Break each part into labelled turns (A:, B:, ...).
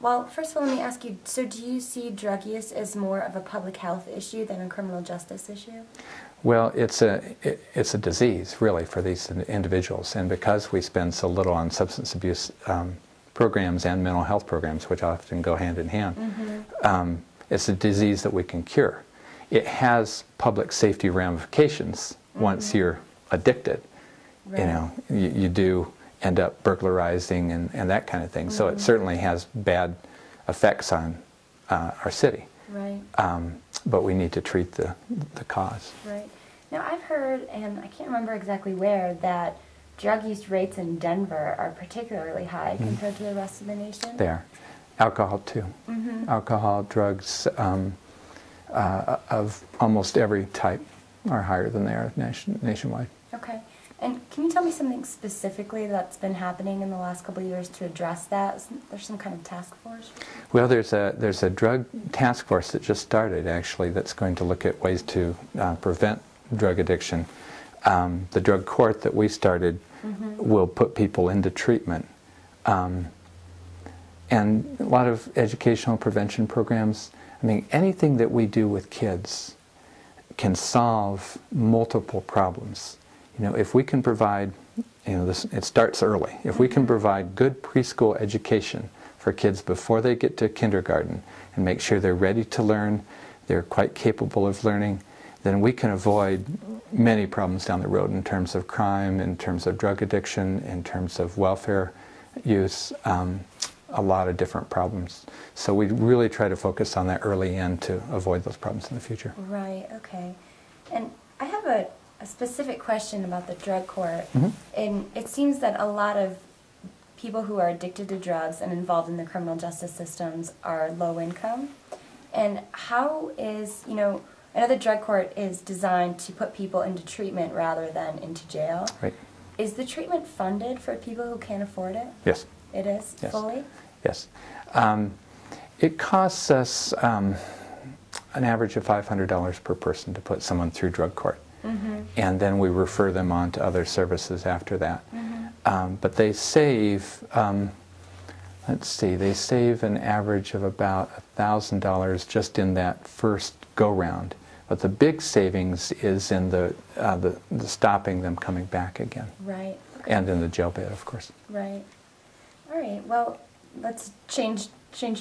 A: Well, first of all, let me ask you, so do you see drug use as more of a public health issue than a criminal justice issue?
B: Well, it's a disease, really, for these individuals. And because we spend so little on substance abuse programs and mental health programs, which often go hand in hand, it's a disease that we can cure. It has public safety ramifications once you're addicted. Right. You know, you do end up burglarizing and that kind of thing. So it certainly has bad effects on our city.
A: Right.
B: But we need to treat the cause.
A: Right. Now I've heard, and I can't remember exactly where, that drug use rates in Denver are particularly high compared to the rest of the nation.
B: They are. Alcohol too. Alcohol, drugs of almost every type are higher than they are nationwide.
A: Okay. And can you tell me something specifically that's been happening in the last couple of years to address that? There's some kind of task force?
B: Well, there's a drug task force that just started, actually, that's going to look at ways to prevent drug addiction. The drug court that we started will put people into treatment. And a lot of educational prevention programs. I mean, anything that we do with kids can solve multiple problems. You know, if we can provide, you know, it starts early. If we can provide good preschool education for kids before they get to kindergarten and make sure they're ready to learn, they're quite capable of learning, then we can avoid many problems down the road in terms of crime, in terms of drug addiction, in terms of welfare use, a lot of different problems. So we really try to focus on that early end to avoid those problems in the future.
A: Right, okay. And I have a specific question about the drug court. And it seems that a lot of people who are addicted to drugs and involved in the criminal justice systems are low income. And how is, you know, I know the drug court is designed to put people into treatment rather than into jail. Right. Is the treatment funded for people who can't afford it?
B: Yes.
A: It is? Yes. Fully?
B: Yes. It costs us an average of $500 per person to put someone through drug court. And then we refer them on to other services after that. But they save, let's see, they save an average of about $1,000 just in that first go-round. But the big savings is in the stopping them coming back again. Right. Okay. And in the jail bed, of course.
A: Right. All right. Well, let's change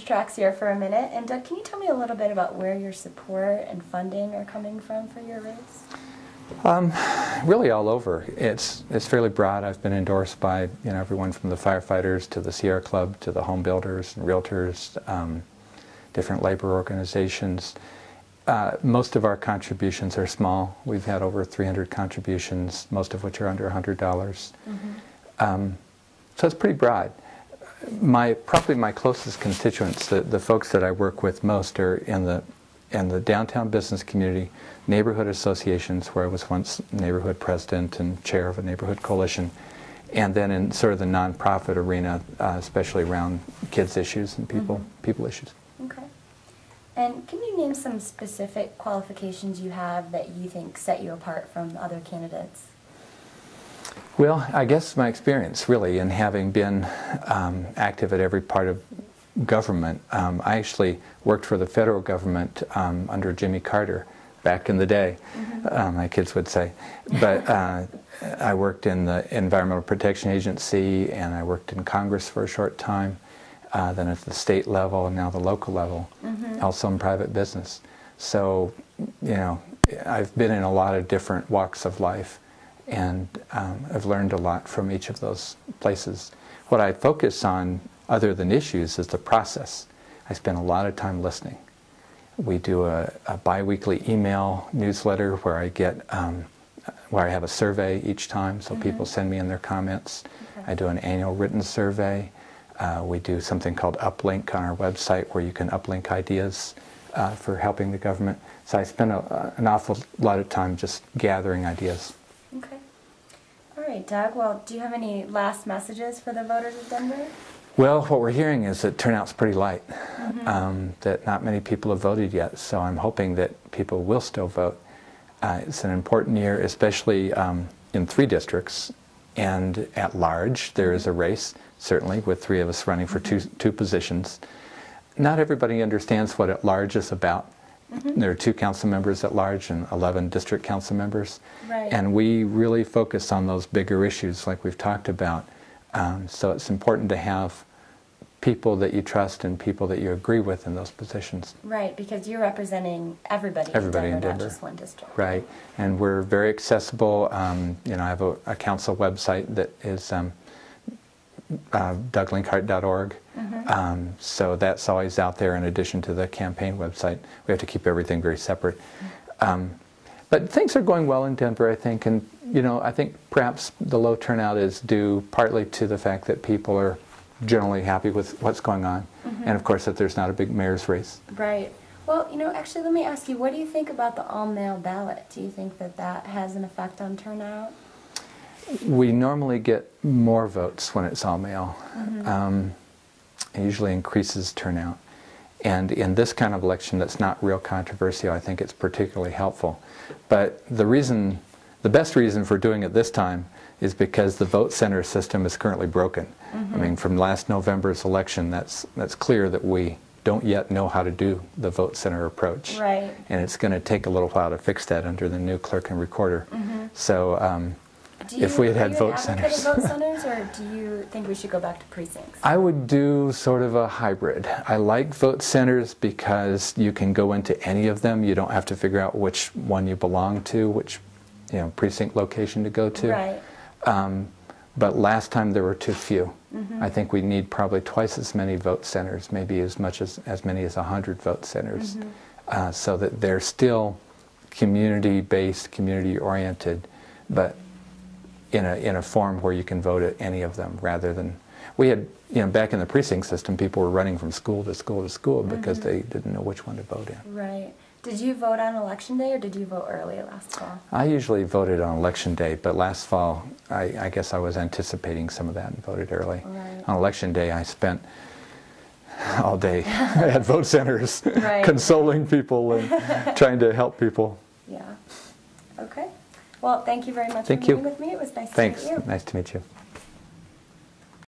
A: tracks here for a minute. And Doug, can you tell me a little bit about where your support and funding are coming from for your race?
B: Really all over. It's fairly broad. I've been endorsed by, you know, everyone from the firefighters to the Sierra Club to the home builders and realtors, different labor organizations. Most of our contributions are small. We've had over 300 contributions, most of which are under $100. So it's pretty broad. Probably my closest constituents, the folks that I work with most, are in the downtown business community, neighborhood associations, where I was once neighborhood president and chair of a neighborhood coalition, and then in sort of the nonprofit arena, especially around kids issues and people issues.
A: Okay. And can you name some specific qualifications you have that you think set you apart from other candidates?
B: Well, I guess my experience, really, in having been active at every part of government. I actually worked for the federal government under Jimmy Carter back in the day, my kids would say. But I worked in the Environmental Protection Agency, and I worked in Congress for a short time, then at the state level and now the local level, also in private business. So, you know, I've been in a lot of different walks of life, and I've learned a lot from each of those places. What I focus on, other than issues, is the process. I spend a lot of time listening. We do a bi-weekly email newsletter where I get, where I have a survey each time, so people send me in their comments. Okay. I do an annual written survey. We do something called uplink on our website, where you can uplink ideas for helping the government. So I spend an awful lot of time just gathering ideas.
A: Okay. All right, Doug. Well, do you have any last messages for the voters of Denver?
B: Well, what we're hearing is that turnout's pretty light, that not many people have voted yet, so I'm hoping that people will still vote. It's an important year, especially in 3 districts, and at large there is a race, certainly, with 3 of us running for two positions. not everybody understands what at large is about. There are 2 council members at large and 11 district council members.
A: Right.
B: And we really focus on those bigger issues like we've talked about. So it's important to have people that you trust and people that you agree with in those positions.
A: Right, because you're representing everybody
B: in Denver,
A: not just one district.
B: Right, and we're very accessible. You know, I have a council website that is douglinkhart.org. So that's always out there in addition to the campaign website. We have to keep everything very separate. But things are going well in Denver, I think, and you know, I think perhaps the low turnout is due partly to the fact that people are generally happy with what's going on, and of course that there's not a big mayor's race.
A: Right. Well, you know, actually, let me ask you, what do you think about the all-mail ballot? Do you think that that has an effect on turnout?
B: We normally get more votes when it's all mail. It usually increases turnout. And in this kind of election that's not real controversial, I think it's particularly helpful. But the best reason for doing it this time is because the vote center system is currently broken. I mean, from last November's election, that's clear that we don't yet know how to do the vote center approach.
A: Right.
B: And it's going to take a little while to fix that under the new clerk and recorder. So if we had vote centers.
A: Vote centers, or do you think we should go back to precincts?
B: I would do sort of a hybrid. I like vote centers because you can go into any of them. You don't have to figure out which one you belong to, which precinct location to go to.
A: Right.
B: But last time there were too few. I think we need probably twice as many vote centers, maybe as many as 100 vote centers, so that they're still community-based, community-oriented, but in a form where you can vote at any of them, rather than we had, back in the precinct system, people were running from school to school to school because they didn't know which one to vote in.
A: Right. Did you vote on election day, or did you vote early last fall?
B: I usually voted on election day, but last fall I guess I was anticipating some of that and voted early.
A: Right.
B: On election day I spent all day at vote centers
A: Right.
B: consoling people and trying to help people.
A: Yeah. Okay. Well, thank you very much
B: Thank
A: for
B: you.
A: meeting with me. It was nice
B: Thanks.
A: to meet you.
B: Nice to meet you.